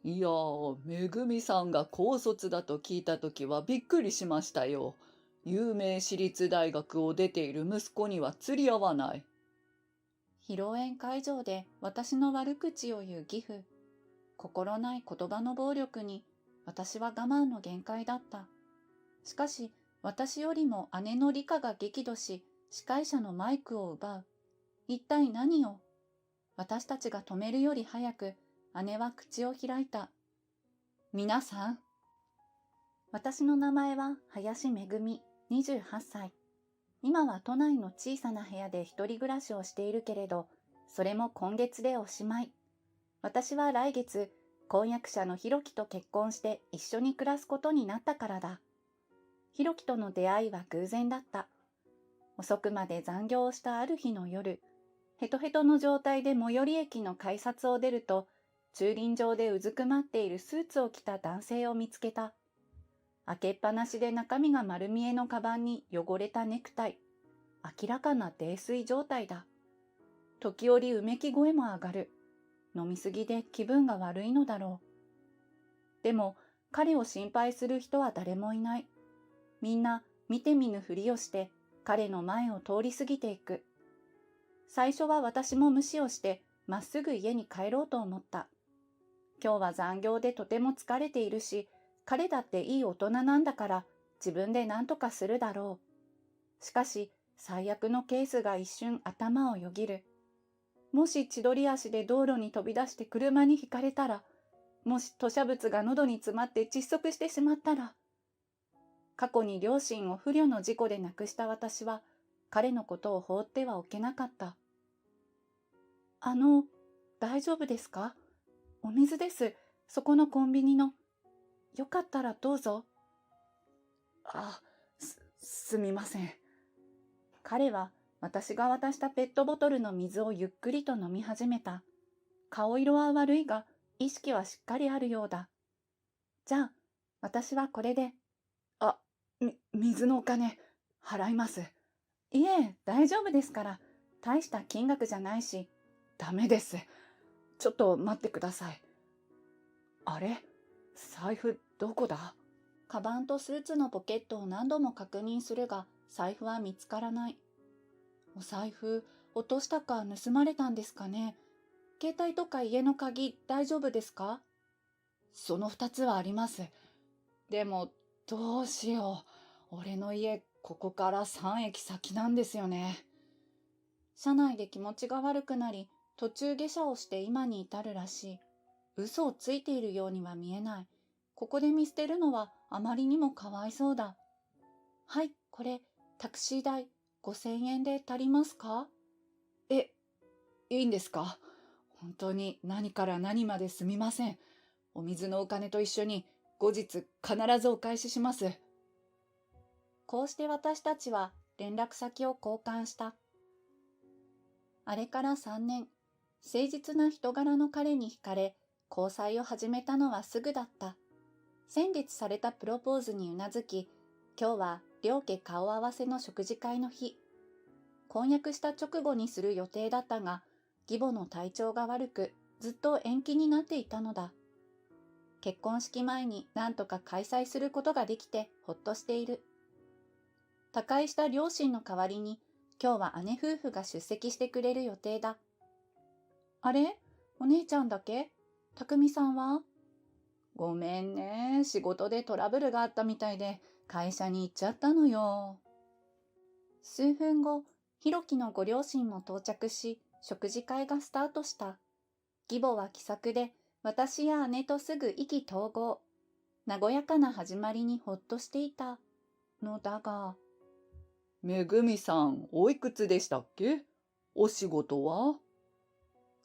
いやー、めぐみさんが高卒だと聞いたときはびっくりしましたよ。有名私立大学を出ている息子には釣り合わない。披露宴会場で私の悪口を言う義父。心ない言葉の暴力に私は我慢の限界だった。しかし私よりも姉の理香が激怒し、司会者のマイクを奪う。一体何を？私たちが止めるより早く姉は口を開いた。皆さん。私の名前は林めぐみ、28歳。今は都内の小さな部屋で一人暮らしをしているけれど、それも今月でおしまい。私は来月、婚約者のひろきと結婚して一緒に暮らすことになったからだ。ひろきとの出会いは偶然だった。遅くまで残業をしたある日の夜、ヘトヘトの状態で最寄り駅の改札を出ると、駐輪場でうずくまっているスーツを着た男性を見つけた。開けっぱなしで中身が丸見えのカバンに汚れたネクタイ。明らかな泥酔状態だ。時折うめき声も上がる。飲みすぎで気分が悪いのだろう。でも彼を心配する人は誰もいない。みんな見て見ぬふりをして彼の前を通り過ぎていく。最初は私も無視をしてまっすぐ家に帰ろうと思った。今日は残業でとても疲れているし、彼だっていい大人なんだから自分で何とかするだろう。しかし最悪のケースが一瞬頭をよぎる。もし千鳥足で道路に飛び出して車にひかれたら、もし吐砂物が喉に詰まって窒息してしまったら。過去に両親を不慮の事故で亡くした私は、彼のことを放ってはおけなかった。あの、大丈夫ですか？お水です。そこのコンビニの。よかったらどうぞ。すみません。彼は私が渡したペットボトルの水をゆっくりと飲み始めた。顔色は悪いが、意識はしっかりあるようだ。じゃあ、私はこれで。あ、水のお金、払います。いえ、大丈夫ですから。大した金額じゃないし。ダメです。ちょっと待ってください。あれ？財布どこだ？カバンとスーツのポケットを何度も確認するが、財布は見つからない。お財布、落としたか盗まれたんですかね。携帯とか家の鍵大丈夫ですか？その二つはあります。でも、どうしよう。俺の家、ここから3駅先なんですよね。車内で気持ちが悪くなり、途中下車をして今に至るらしい。嘘をついているようには見えない。ここで見捨てるのはあまりにもかわいそうだ。はい、これ、タクシー代5000円で足りますか？え、いいんですか？本当に何から何まですみません。お水のお金と一緒に後日必ずお返しします。こうして私たちは連絡先を交換した。あれから3年、誠実な人柄の彼に惹かれ、交際を始めたのはすぐだった。先月されたプロポーズにうなずき、今日は両家顔合わせの食事会の日。婚約した直後にする予定だったが、義母の体調が悪く、ずっと延期になっていたのだ。結婚式前に何とか開催することができてほっとしている。他界した両親の代わりに、今日は姉夫婦が出席してくれる予定だ。あれ？お姉ちゃんだけ？匠さんは？ごめんね。仕事でトラブルがあったみたいで、会社に行っちゃったのよ。数分後、ひろきのご両親も到着し、食事会がスタートした。義母は気さくで、私や姉とすぐ意気投合。和やかな始まりにほっとしていたのだが、めぐみさん、おいくつでしたっけ？お仕事は？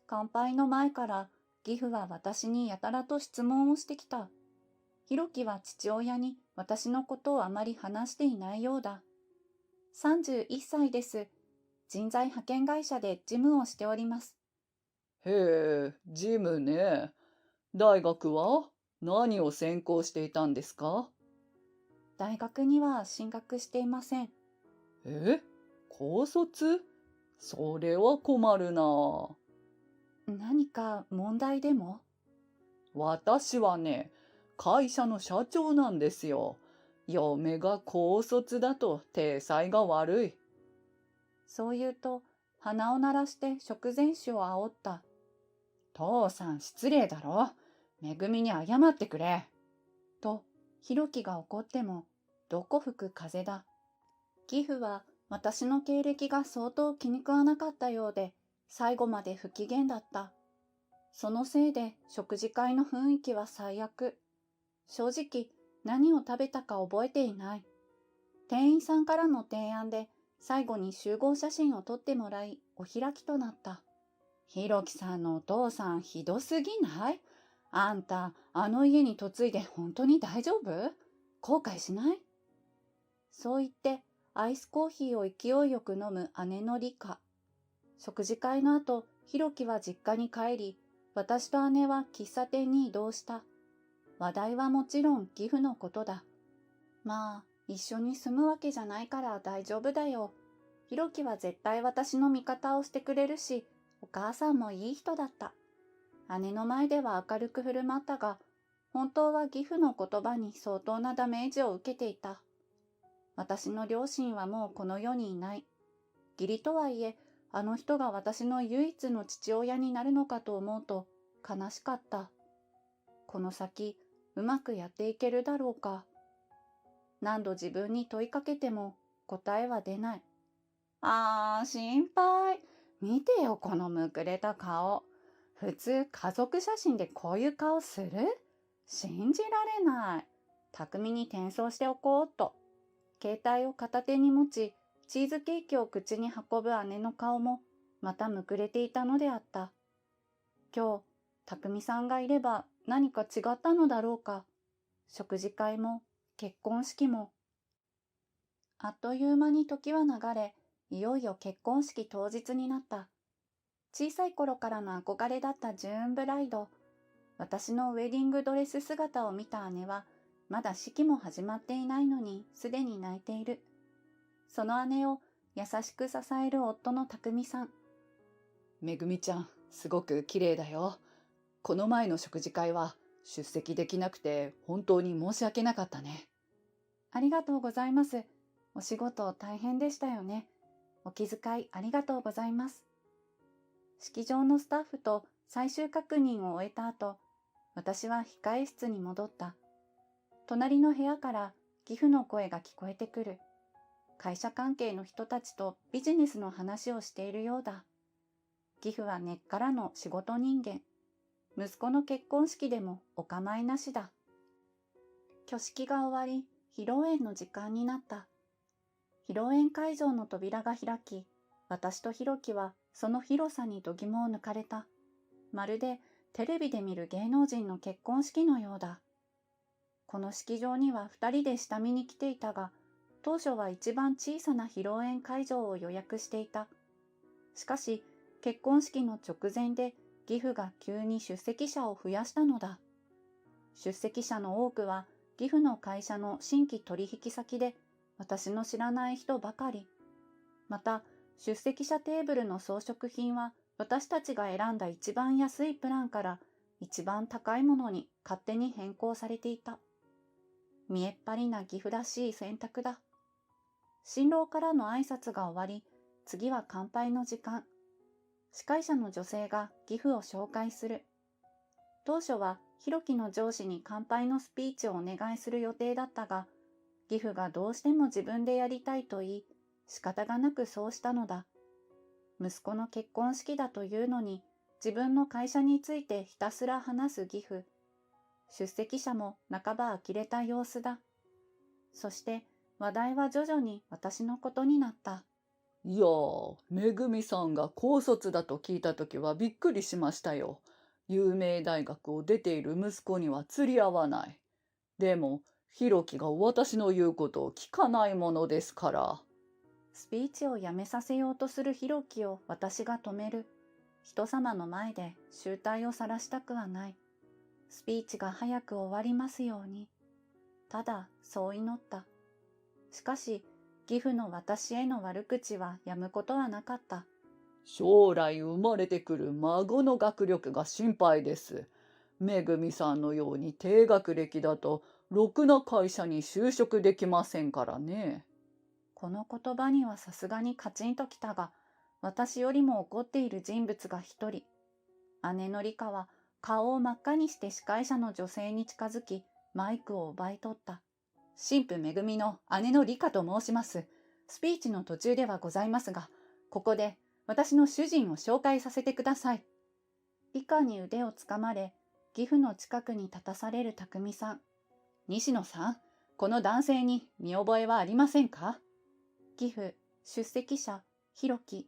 乾杯の前から義父は私にやたらと質問をしてきた。ひろきは父親に私のことをあまり話していないようだ。31歳です。人材派遣会社で事務をしております。へえ、ジムね。大学は何を専攻していたんですか？大学には進学していません。え？高卒？それは困るな。何か問題でも？私はね、会社の社長なんですよ。嫁が高卒だと体裁が悪い。そう言うと、鼻を鳴らして食前酒を煽った。父さん失礼だろ。めぐみに謝ってくれ。と、ひろきが怒っても、どこ吹く風だ。義父は私の経歴が相当気に食わなかったようで、最後まで不機嫌だった。そのせいで食事会の雰囲気は最悪。正直何を食べたか覚えていない。店員さんからの提案で最後に集合写真を撮ってもらいお開きとなった。ひろきさんのお父さんひどすぎない？あんたあの家に嫁いで本当に大丈夫？後悔しない？そう言ってアイスコーヒーを勢いよく飲む姉の理香。食事会の後、ひろきは実家に帰り、私と姉は喫茶店に移動した。話題はもちろん義父のことだ。まあ、一緒に住むわけじゃないから大丈夫だよ。ひろきは絶対私の味方をしてくれるし、お母さんもいい人だった。姉の前では明るく振る舞ったが、本当は義父の言葉に相当なダメージを受けていた。私の両親はもうこの世にいない。義理とはいえ、あの人が私の唯一の父親になるのかと思うと悲しかった。この先、うまくやっていけるだろうか。何度自分に問いかけても答えは出ない。心配。見てよ、このむくれた顔。普通家族写真でこういう顔する？信じられない。巧みに転送しておこうと。携帯を片手に持ち、チーズケーキを口に運ぶ姉の顔もまたむくれていたのであった。今日、匠さんがいれば何か違ったのだろうか。食事会も結婚式も。あっという間に時は流れ、いよいよ結婚式当日になった。小さい頃からの憧れだったジューンブライド。私のウェディングドレス姿を見た姉は、まだ式も始まっていないのにすでに泣いている。その姉を優しく支える夫の匠さん。めぐみちゃん、すごく綺麗だよ。この前の食事会は出席できなくて本当に申し訳なかったね。ありがとうございます。お仕事大変でしたよね。お気遣いありがとうございます。式場のスタッフと最終確認を終えた後、私は控え室に戻った。隣の部屋から義父の声が聞こえてくる。会社関係の人たちとビジネスの話をしているようだ。義父は根っからの仕事人間。息子の結婚式でもお構いなしだ。挙式が終わり、披露宴の時間になった。披露宴会場の扉が開き、私とひろきはその広さに度肝を抜かれた。まるでテレビで見る芸能人の結婚式のようだ。この式場には2人で下見に来ていたが、当初は一番小さな披露宴会場を予約していた。しかし、結婚式の直前で義父が急に出席者を増やしたのだ。出席者の多くは義父の会社の新規取引先で、私の知らない人ばかり。また、出席者テーブルの装飾品は私たちが選んだ一番安いプランから一番高いものに勝手に変更されていた。見えっ張りな義父らしい選択だ。新郎からの挨拶が終わり、次は乾杯の時間。司会者の女性が義父を紹介する。当初はひろきの上司に乾杯のスピーチをお願いする予定だったが、義父がどうしても自分でやりたいと言い、仕方がなくそうしたのだ。息子の結婚式だというのに、自分の会社についてひたすら話す義父。出席者も半ば呆れた様子だ。そして話題は徐々に私のことになった。いやー、めぐみさんが高卒だと聞いたときはびっくりしましたよ。有名大学を出ている息子には釣り合わない。でも、ひろきが私の言うことを聞かないものですから。スピーチをやめさせようとするひろきを私が止める。人様の前で醜態を晒したくはない。スピーチが早く終わりますように。ただそう祈った。しかし、義父の私への悪口はやむことはなかった。将来生まれてくる孫の学力が心配です。めぐみさんのように低学歴だと、ろくな会社に就職できませんからね。この言葉にはさすがにカチンときたが、私よりも怒っている人物が一人。姉のリカは顔を真っ赤にして司会者の女性に近づき、マイクを奪い取った。神父めぐみの姉のリカと申します。スピーチの途中ではございますが、ここで私の主人を紹介させてください。リカに腕をつかまれ、義父の近くに立たされる匠さん。西野さん、この男性に見覚えはありませんか？義父、出席者、ひろき、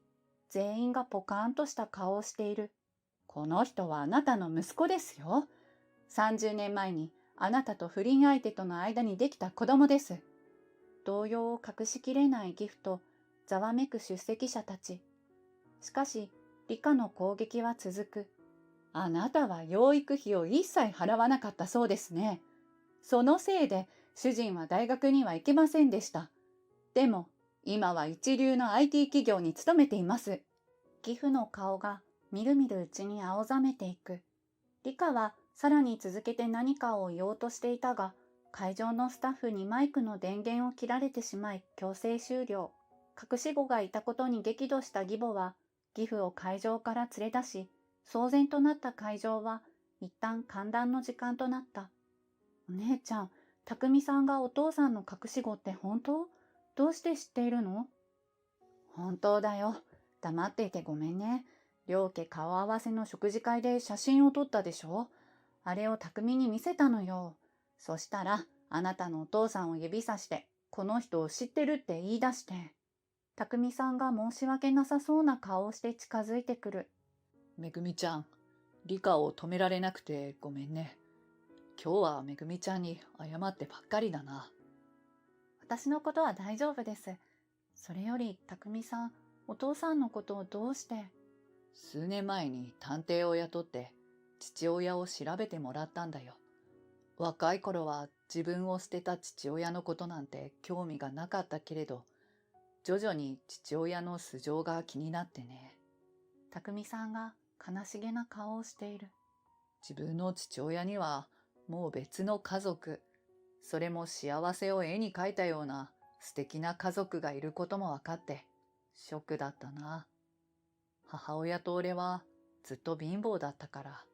全員がポカーンとした顔をしている。この人はあなたの息子ですよ。30年前にあなたと不倫相手との間にできた子供です。動揺を隠しきれない義父とざわめく出席者たち。しかし、理科の攻撃は続く。あなたは養育費を一切払わなかったそうですね。そのせいで主人は大学には行けませんでした。でも、今は一流の IT 企業に勤めています。義父の顔がみるみるうちに青ざめていく。理科はさらに続けて何かを言おうとしていたが、会場のスタッフにマイクの電源を切られてしまい強制終了。隠し子がいたことに激怒した義母は、義父を会場から連れ出し、騒然となった会場は一旦歓談の時間となった。お姉ちゃん、匠さんがお父さんの隠し子って本当？どうして知っているの？本当だよ。黙っていてごめんね。両家顔合わせの食事会で写真を撮ったでしょ？あれを匠に見せたのよ。そしたら、あなたのお父さんを指さして、この人を知ってるって言い出して。匠さんが申し訳なさそうな顔をして近づいてくる。めぐみちゃん、理科を止められなくてごめんね。今日はめぐみちゃんに謝ってばっかりだな。私のことは大丈夫です。それより、匠さん、お父さんのことをどうして？数年前に探偵を雇って父親を調べてもらったんだよ。若い頃は自分を捨てた父親のことなんて興味がなかったけれど、徐々に父親の素性が気になってね。匠さんが悲しげな顔をしている。自分の父親にはもう別の家族、それも幸せを絵に描いたような素敵な家族がいることも分かってショックだったな。母親と俺はずっと貧乏だったから。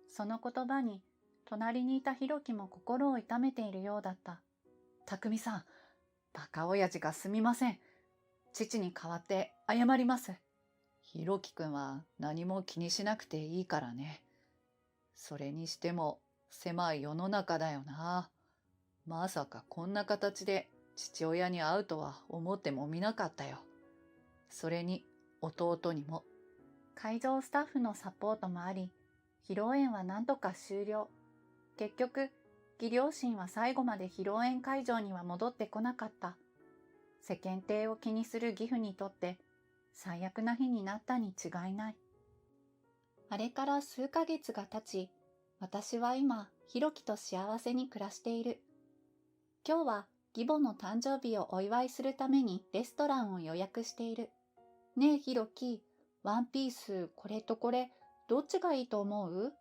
その言葉に、隣にいたひろきも心を痛めているようだった。匠さん、バカ親父がすみません。父に代わって謝ります。ひろきくんは何も気にしなくていいからね。それにしても狭い世の中だよな。まさかこんな形で父親に会うとは思ってもみなかったよ。それに弟にも。会場スタッフのサポートもあり、披露宴は何とか終了。結局、義両親は最後まで披露宴会場には戻ってこなかった。世間体を気にする義父にとって最悪な日になったに違いない。あれから数ヶ月が経ち、私は今、ひろきと幸せに暮らしている。今日は義母の誕生日をお祝いするためにレストランを予約している。ねえひろき、ワンピースこれとこれ、どっちがいいと思う？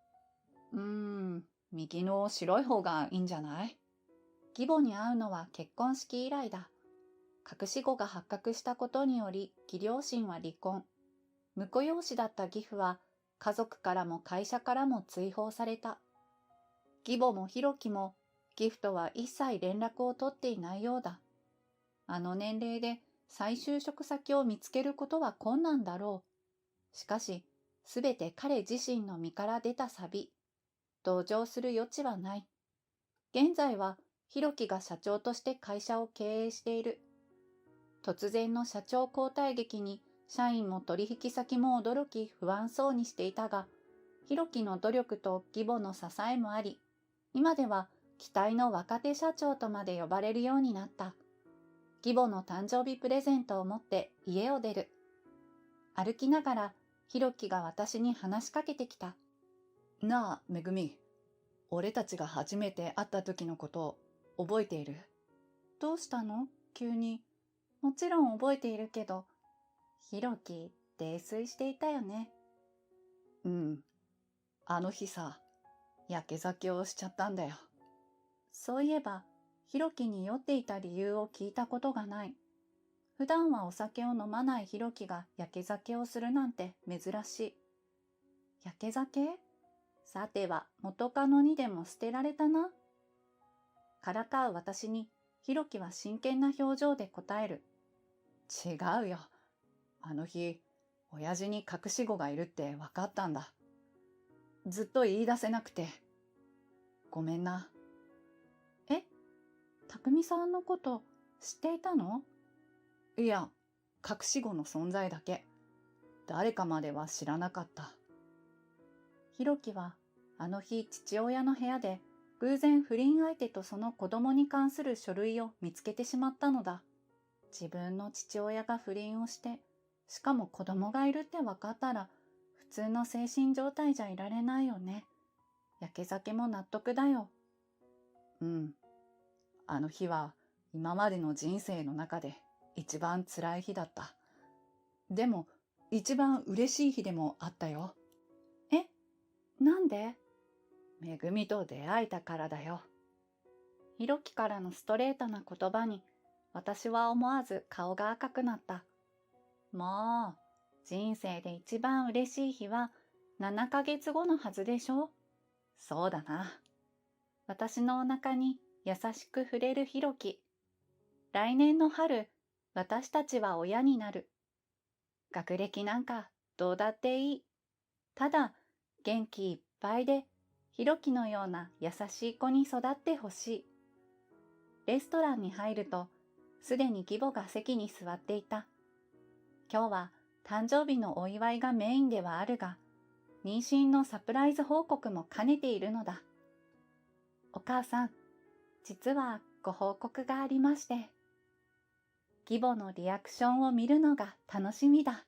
右の白い方がいいんじゃない？義母に会うのは結婚式以来だ。隠し子が発覚したことにより、義両親は離婚。婿養子だった義父は、家族からも会社からも追放された。義母もひろきも、義父とは一切連絡を取っていないようだ。あの年齢で再就職先を見つけることは困難だろう。しかし、すべて彼自身の身から出た錆。同情する余地はない。現在は、ひろきが社長として会社を経営している。突然の社長交代劇に、社員も取引先も驚き不安そうにしていたが、ひろきの努力と義母の支えもあり、今では期待の若手社長とまで呼ばれるようになった。義母の誕生日プレゼントを持って家を出る。歩きながら、ひろきが私に話しかけてきた。なあ、めぐみ。俺たちが初めて会った時のこと覚えている？どうしたの？急に。もちろん覚えているけど、ひろき、泥酔していたよね。うん。あの日さ、やけ酒をしちゃったんだよ。そういえば、ひろきに酔っていた理由を聞いたことがない。普段はお酒を飲まないひろきがやけ酒をするなんて珍しい。やけ酒？さては元カノにでも捨てられたな。からかう私にひろきは真剣な表情で答える。違うよ。あの日、親父に隠し子がいるって分かったんだ。ずっと言い出せなくて。ごめんな。え、匠さんのこと知っていたの？いや、隠し子の存在だけ。誰かまでは知らなかった。ひろきはあの日父親の部屋で偶然不倫相手とその子供に関する書類を見つけてしまったのだ。自分の父親が不倫をして、しかも子供がいるって分かったら普通の精神状態じゃいられないよね。やけ酒も納得だよ。うん。あの日は今までの人生の中で一番辛い日だった。でも一番嬉しい日でもあったよ。え、なんで？めぐみと出会えたからだよ。ひろきからのストレートな言葉に私は思わず顔が赤くなった。もう、人生で一番嬉しい日は7ヶ月後のはずでしょ？そうだな。私のお腹に優しく触れるひろき。来年の春、私たちは親になる。学歴なんかどうだっていい。ただ、元気いっぱいで、ひろきのような優しい子に育ってほしい。レストランに入ると、すでに義母が席に座っていた。今日は誕生日のお祝いがメインではあるが、妊娠のサプライズ報告も兼ねているのだ。お母さん、実はご報告がありまして。義母のリアクションを見るのが楽しみだ。